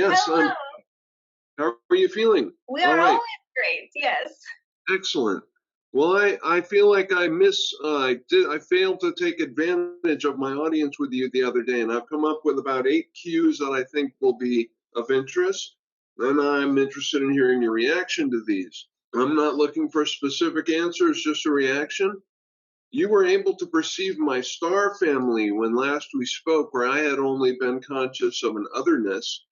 Yes, Hello. how are you feeling? We All are right, always great. Yes. excellent. Well, I feel like I failed to take advantage of my audience with you the other day, and I've come up with about 8 cues that I think will be of interest, and I'm interested in hearing your reaction to these. I'm not looking for specific answers, just a reaction. You were able to perceive my star family when last we spoke, where I had only been conscious of an otherness.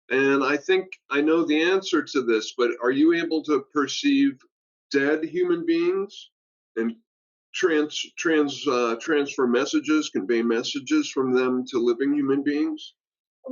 And I think I know the answer to this, but are you able to perceive dead human beings and transfer messages, convey messages from them to living human beings?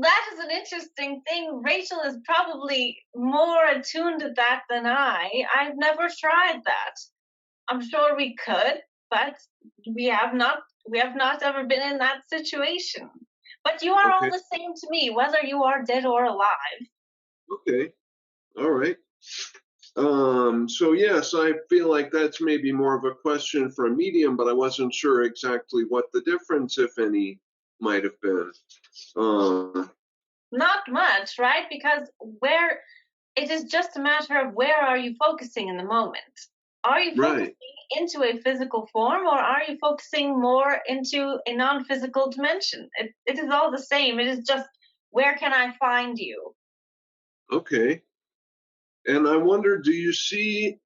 That is an interesting thing. Rachel is probably more attuned to that than I. I've never tried that. I'm sure we could, but we have not ever been in that situation. But you are all Okay, the same to me, whether you are dead or alive. okay, all right. So yes, I feel like that's maybe more of a question for a medium, but I wasn't sure exactly what the difference, if any, might have been. Um, Not much, right? Because where it is just a matter of where are you focusing in the moment? Are you right. focusing into a physical form, or are you focusing more into a non-physical dimension? It is all the same. It is just, where can I find you? Okay. And I wonder, do you see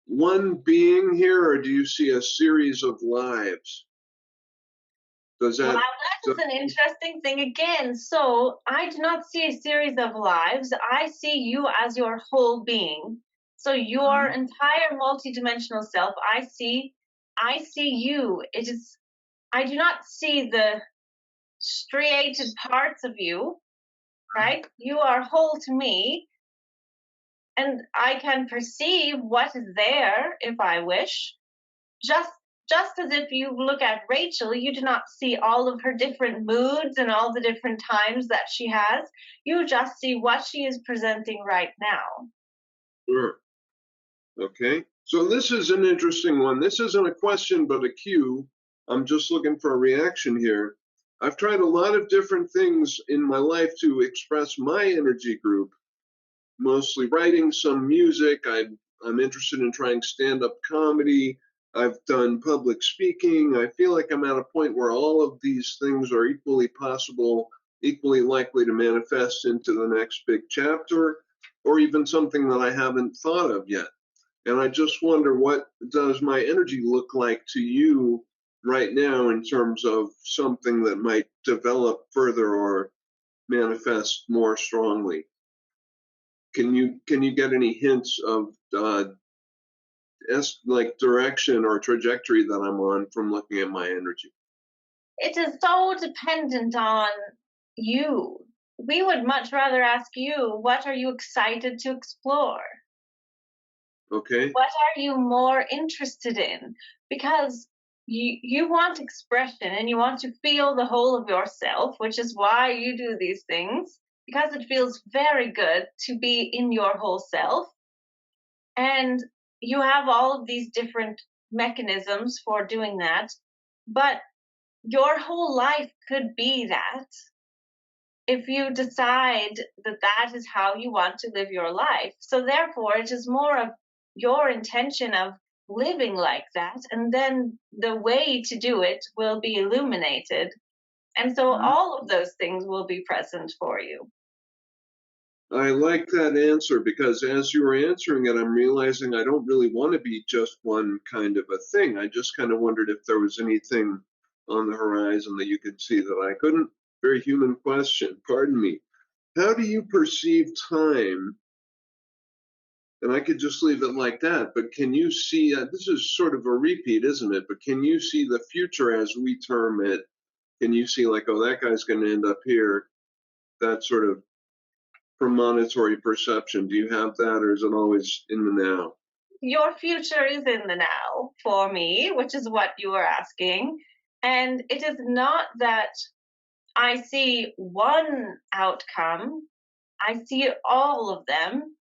one being here, or do you see a series of lives? Does Wow, that, that is an interesting thing again. So I do not see a series of lives. I see you as your whole being. So your entire multidimensional self, I see you. It is, I do not see the striated parts of you, right? You are whole to me, and I can perceive what is there if I wish. Just as if you look at Rachel, you do not see all of her different moods and all the different times that she has. You just see what she is presenting right now. sure. Okay. So this is an interesting one. This isn't a question, but a cue. I'm just looking for a reaction here. I've tried a lot of different things in my life to express my energy group, mostly writing, some music. I'm interested in trying stand-up comedy. I've done public speaking. I feel like I'm at a point where all of these things are equally possible, equally likely to manifest into the next big chapter, or even something that I haven't thought of yet. And I just wonder, what does my energy look like to you right now in terms of something that might develop further or manifest more strongly? Can you get any hints of like direction or trajectory that I'm on from looking at my energy? It is so dependent on you. We would much rather ask you, what are you excited to explore? Okay. What are you more interested in? Because you want expression and you want to feel the whole of yourself, which is why you do these things, because it feels very good to be in your whole self. And you have all of these different mechanisms for doing that. But your whole life could be that, if you decide that that is how you want to live your life. So therefore, it is more of your intention of living like that, and then the way to do it will be illuminated. And so all of those things will be present for you. I like that answer because as you were answering it, I'm realizing I don't really want to be just one kind of a thing. I just kind of wondered if there was anything on the horizon that you could see that I couldn't. Very human question, pardon me. How do you perceive time? And I could just leave it like that, but can you see, this is sort of a repeat, isn't it? But can you see the future as we term it? Can you see, like, oh, that guy's going to end up here? That sort of premonitory perception. Do you have that, or is it always in the now? Your future is in the now for me, which is what you were asking. And it is not that I see one outcome, I see all of them.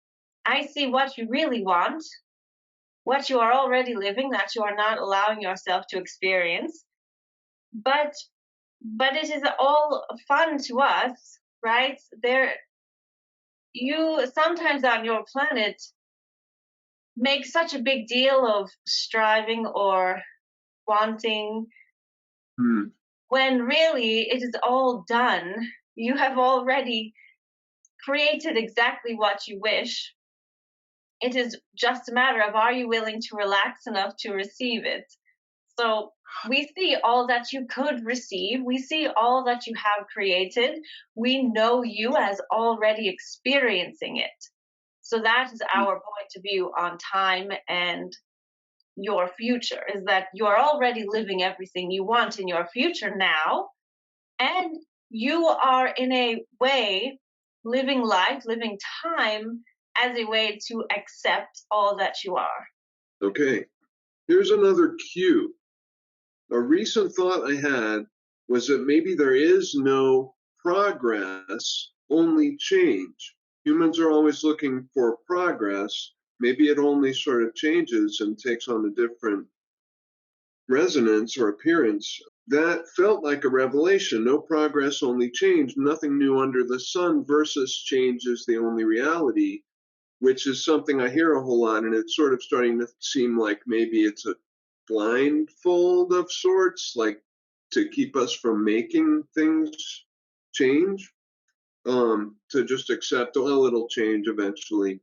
I see what you really want, what you are already living that you are not allowing yourself to experience. But it is all fun to us, right? you sometimes on your planet make such a big deal of striving or wanting Hmm. when really it is all done. You have already created exactly what you wish. It is just a matter of, are you willing to relax enough to receive it? So we see all that you could receive. We see all that you have created. We know you as already experiencing it. So that is our point of view on time and your future, is that you're already living everything you want in your future now. And you are, in a way, living life, living time as a way to accept all that you are. Okay. Here's another cue. A recent thought I had was that maybe there is no progress, only change. Humans are always looking for progress. Maybe it only sort of changes and takes on a different resonance or appearance. That felt like a revelation. No progress, only change. Nothing new under the sun versus change is the only reality, which is something I hear a whole lot. And it's sort of starting to seem like maybe it's a blindfold of sorts, like to keep us from making things change, to just accept, well, it'll change eventually.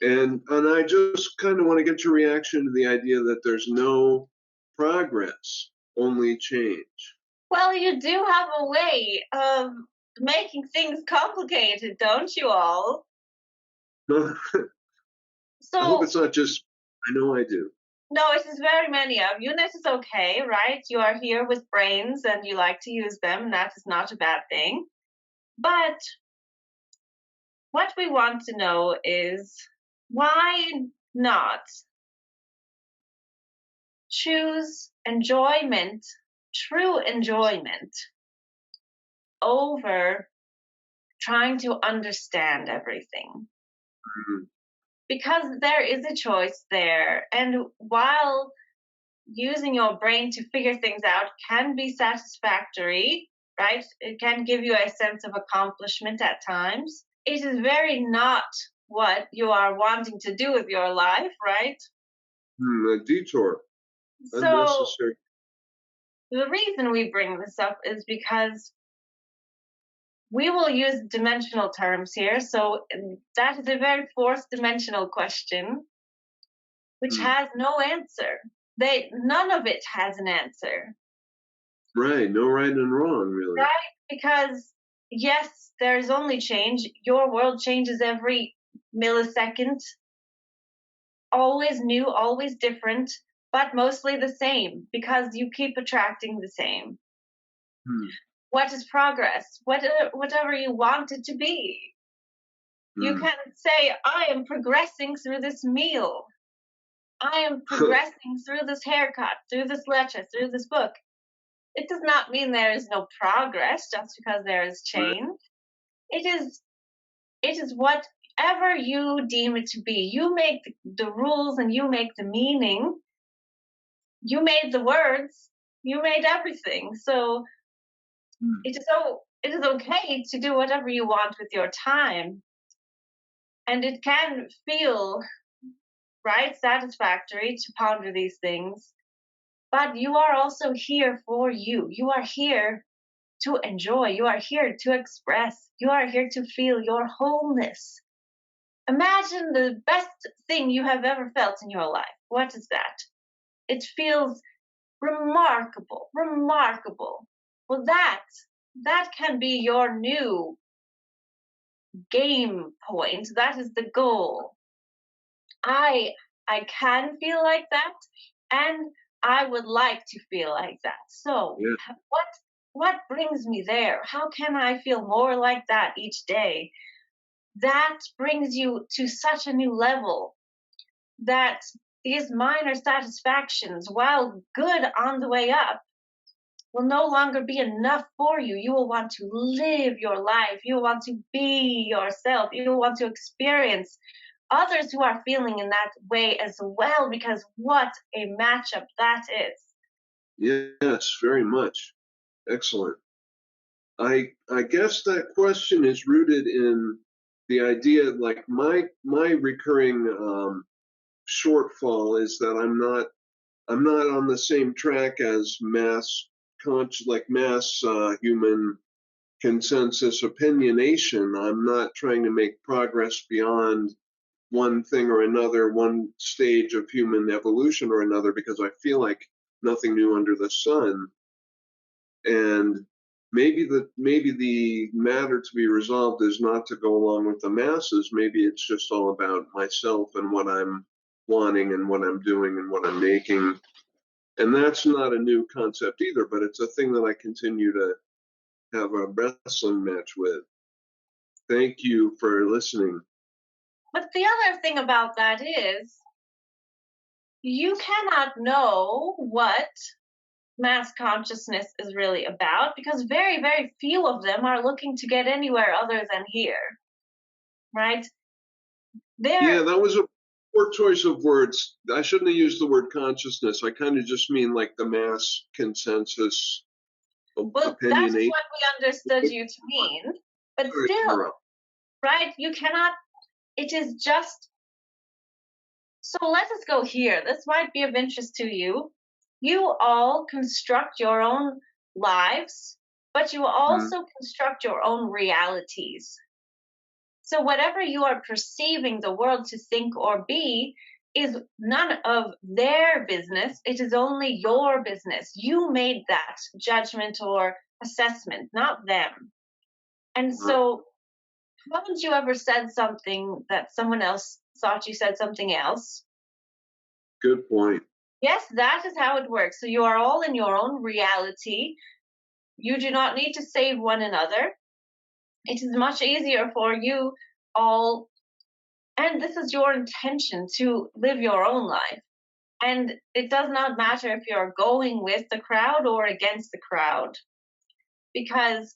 And I just kind of want to get your reaction to the idea that there's no progress, only change. Well, you do have a way of making things complicated, don't you all? I hope So, it's not just, I know I do. no, it is very many of you, and it is okay, right? You are here with brains and you like to use them, and that is not a bad thing. But what we want to know is, why not choose enjoyment, true enjoyment, over trying to understand everything? Mhm. Because there is a choice there. And while using your brain to figure things out can be satisfactory, right? It can give you a sense of accomplishment at times. It is very not what you are wanting to do with your life, right? A detour, So unnecessary. the reason we bring this up is because we will use dimensional terms here. So that is a very fourth dimensional question, which Hmm. has no answer. None of it has an answer. Right, no right and wrong, really. Right? Because yes, there's only change. Your world changes every millisecond, always new, always different, but mostly the same because you keep attracting the same. Hmm. What is progress? Whatever you want it to be. You Hmm. can say, I am progressing through this meal. I am progressing through this haircut, through this lecture, through this book. It does not mean there is no progress just because there is Right. change. It is whatever you deem it to be. You make the rules and you make the meaning. You made the words. You made everything. So Hmm. it is okay to do whatever you want with your time. And it can feel right satisfactory to ponder these things. But you are also here for you. You are here to enjoy. You are here to express. You are here to feel your wholeness. Imagine the best thing you have ever felt in your life. What is that? It feels remarkable, remarkable. Well, that can be your new game point. That is the goal. I can feel like that, and I would like to feel like that. So, Yeah. what brings me there? How can I feel more like that each day? That brings you to such a new level that these minor satisfactions, while good on the way up, will no longer be enough for you. You will want to live your life. You will want to be yourself. You will want to experience others who are feeling in that way as well, because what a matchup that is. Yes, very much. Excellent. I guess that question is rooted in the idea, like my recurring shortfall is that I'm not on the same track as mass human consensus opinionation. I'm not trying to make progress beyond one thing or another, one stage of human evolution or another, because I feel like nothing new under the sun. And maybe the matter to be resolved is not to go along with the masses. Maybe it's just all about myself and what I'm wanting and what I'm doing and what I'm making. And that's not a new concept either, but it's a thing that I continue to have a wrestling match with. Thank you for listening. But the other thing about that is you cannot know what mass consciousness is really about, because very, very few of them are looking to get anywhere other than here, right? Yeah, that was a poor choice of words. I shouldn't have used the word consciousness. I kind of just mean like the mass consensus Well, that is opinionation. what we understood you to mean, but still, right? You cannot, it is just, so let us go here. This might be of interest to you. You all construct your own lives, but you also construct your own realities. So whatever you are perceiving the world to think or be is none of their business. It is only your business. You made that judgment or assessment, not them. And so haven't you ever said something that someone else thought you said something else? Good point. Yes, that is how it works. So you are all in your own reality. You do not need to save one another. It is much easier for you all, and this is your intention, to live your own life. And it does not matter if you're going with the crowd or against the crowd, because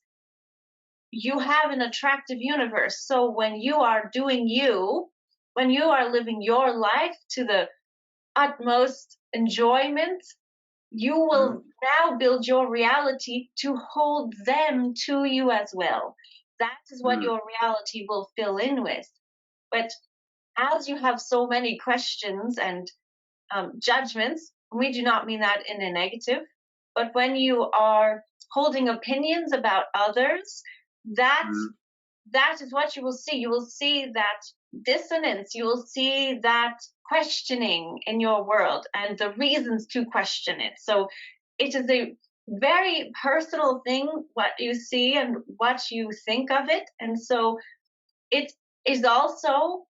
you have an attractive universe. So when you are doing you, when you are living your life to the utmost enjoyment, you will now build your reality to hold them to you as well. That is what your reality will fill in with. But as you have so many questions and judgments, we do not mean that in a negative, but when you are holding opinions about others, that is what you will see. You will see that dissonance. You will see that questioning in your world and the reasons to question it. So it is a very personal thing, what you see and what you think of it. And so it is also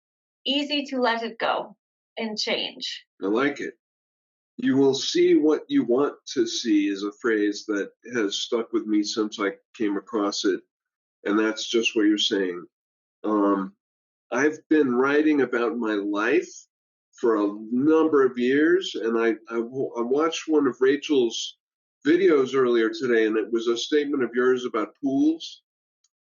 easy to let it go and change. I like it. You will see what you want to see is a phrase that has stuck with me since I came across it. And that's just what you're saying. I've been writing about my life for a number of years, and I watched one of Rachel's videos earlier today, and it was a statement of yours about pools,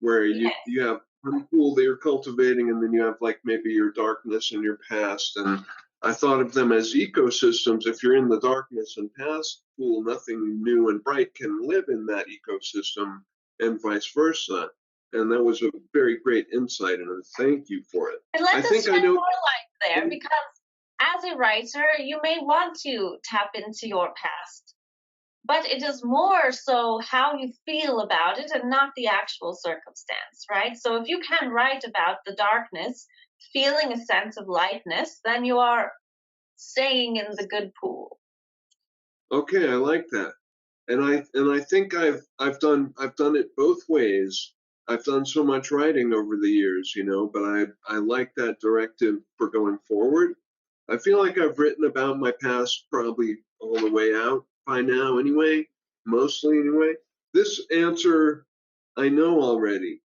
where you have one pool that you're cultivating, and then you have like maybe your darkness and your past. And I thought of them as ecosystems. If you're in the darkness and past pool, nothing new and bright can live in that ecosystem, and vice versa. And that was a very great insight, and thank you for it. And let us shed more light there, because as a writer, you may want to tap into your past, but it is more so how you feel about it and not the actual circumstance, right? So if you can write about the darkness, feeling a sense of lightness, then you are staying in the good pool. Okay, I like that. And I think I've done it both ways. I've done so much writing over the years, but I like that directive for going forward. I feel like I've written about my past probably all the way out by now anyway, mostly anyway. This answer I know already,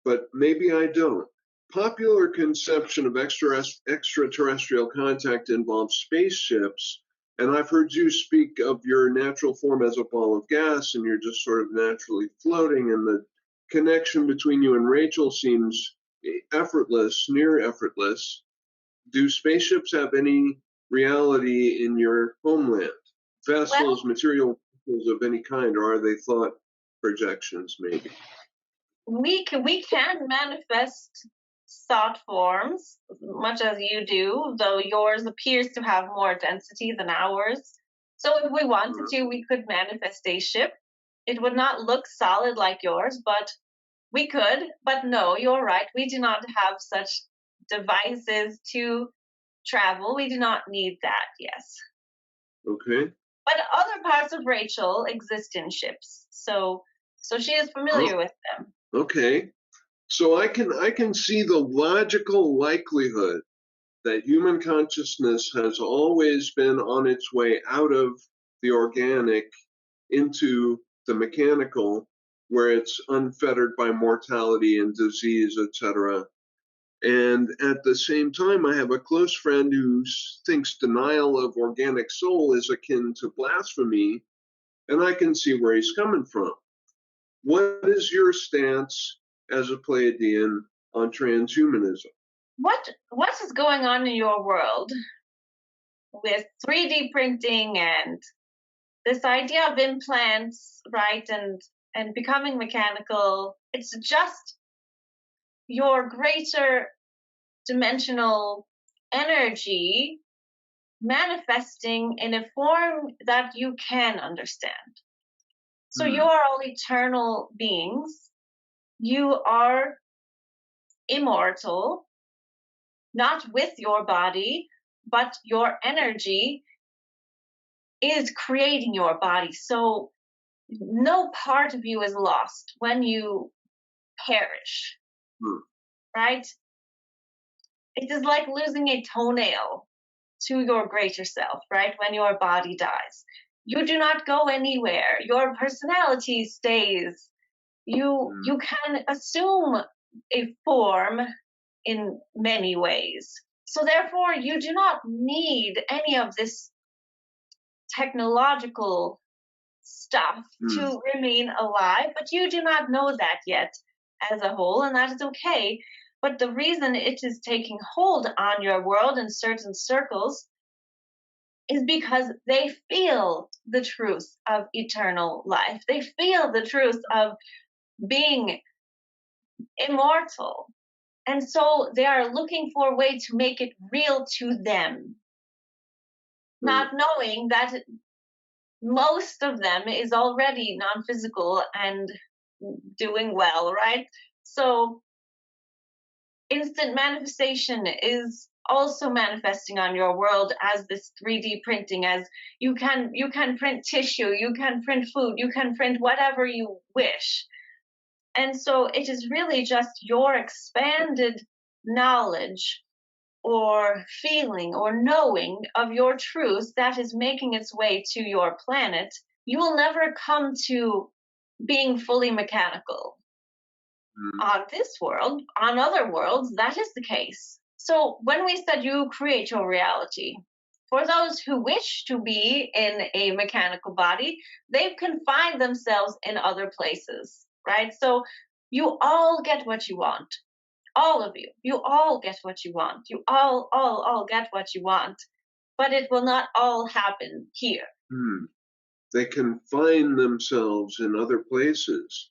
but maybe I don't. Popular conception of extraterrestrial contact involves spaceships, and I've heard you speak of your natural form as a ball of gas, and you're just sort of naturally floating, and the connection between you and Rachel seems effortless, near effortless. Do spaceships have any reality in your homeland? Vessels, material vessels of any kind, or are they thought projections, maybe? We can manifest thought forms, much as you do, though yours appears to have more density than ours. So if we wanted to, we could manifest a ship. It would not look solid like yours, but we could. But no, you're right. We do not have such devices to travel. We do not need that, yes. Okay. But other parts of Rachel exist in ships. So she is familiar with them. Okay. So I can see the logical likelihood that human consciousness has always been on its way out of the organic into the mechanical, where it's unfettered by mortality and disease, etc. And at the same time, I have a close friend who thinks denial of organic soul is akin to blasphemy, and I can see where he's coming from. What is your stance as a Pleiadian on transhumanism? What is going on in your world with 3D printing and this idea of implants, right, and becoming mechanical? It's just your greater dimensional energy manifesting in a form that you can understand. So you are all eternal beings. You are immortal, not with your body, but your energy is creating your body. So no part of you is lost when you perish, right? It is like losing a toenail to your greater self, right? When your body dies, you do not go anywhere. Your personality stays. You can assume a form in many ways. So therefore, you do not need any of this technological stuff to remain alive, but you do not know that yet as a whole, and that is okay. But the reason it is taking hold on your world in certain circles is because they feel the truth of eternal life. They feel the truth of being immortal. And so they are looking for a way to make it real to them, not knowing that most of them is already non-physical and doing well, right? So instant manifestation is also manifesting on your world as this 3D printing, as you can print tissue, you can print food, you can print whatever you wish. And so it is really just your expanded knowledge or feeling or knowing of your truth that is making its way to your planet. You will never come to being fully mechanical. On this world, on other worlds, that is the case. So when we said you create your reality, for those who wish to be in a mechanical body, they've confined themselves in other places, right? So you all get what you want. All of you all get what you want. You all get what you want, but it will not all happen here. They confine themselves in other places.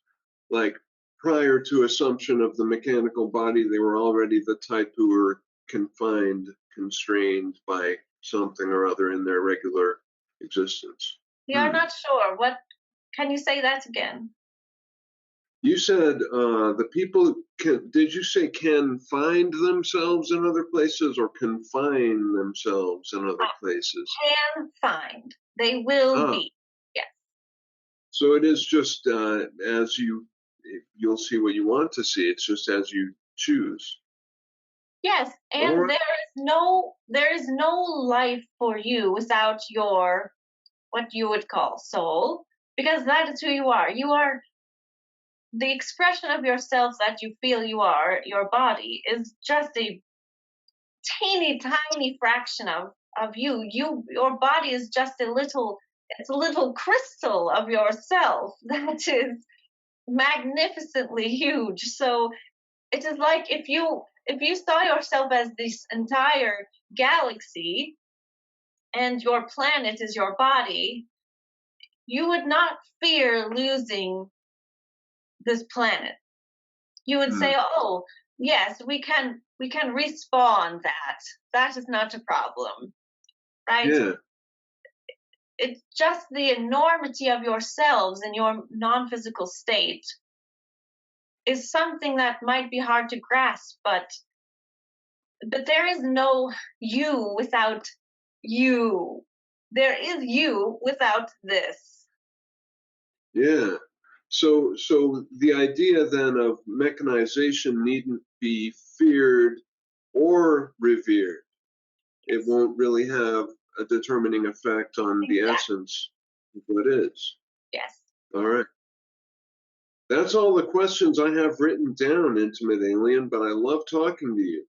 Like prior to assumption of the mechanical body, they were already the type who were confined, constrained by something or other in their regular existence. We are not sure. What? Can you say that again? You said the people did you say can find themselves in other places or confine themselves in other places? Can find. They will be. Yes. So it is just as you'll see what you want to see. It's just as you choose. Yes, and there is no life for you without your what you would call soul, because that is who you are. You are the expression of yourself that you feel you are. Your body is just a teeny tiny fraction of you. Your body is just a little crystal of yourself that is magnificently huge. So it is like if you saw yourself as this entire galaxy and your planet is your body, you would not fear losing this planet. You would say, oh, yes, we can we can respawn that. That is not a problem, right? Yeah. It's just the enormity of yourselves in your non-physical state is something that might be hard to grasp, but there is no you without you. There is you without this. Yeah. So the idea then of mechanization needn't be feared or revered. It won't really have a determining effect on the essence of what is. Yes. All right. That's all the questions I have written down, Intimate Alien, but I love talking to you.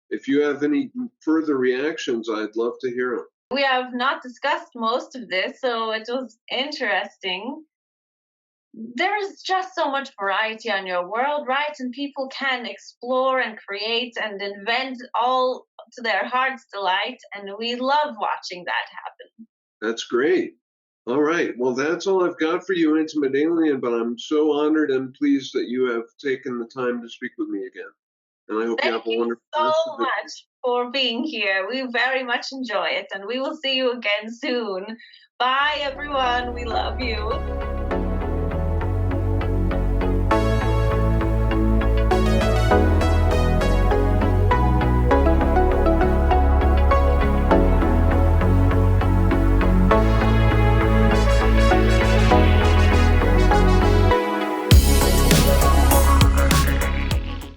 If you have any further reactions, I'd love to hear them. We have not discussed most of this, so it was interesting. There is just so much variety on your world, right? And people can explore and create and invent all to their heart's delight, and we love watching that happen. That's great. All right. Well, that's all I've got for you, Intimate Alien, but I'm so honored and pleased that you have taken the time to speak with me again. And I hope you have a wonderful Thank you so much for being here. We very much enjoy it, and we will see you again soon. Bye, everyone. We love you.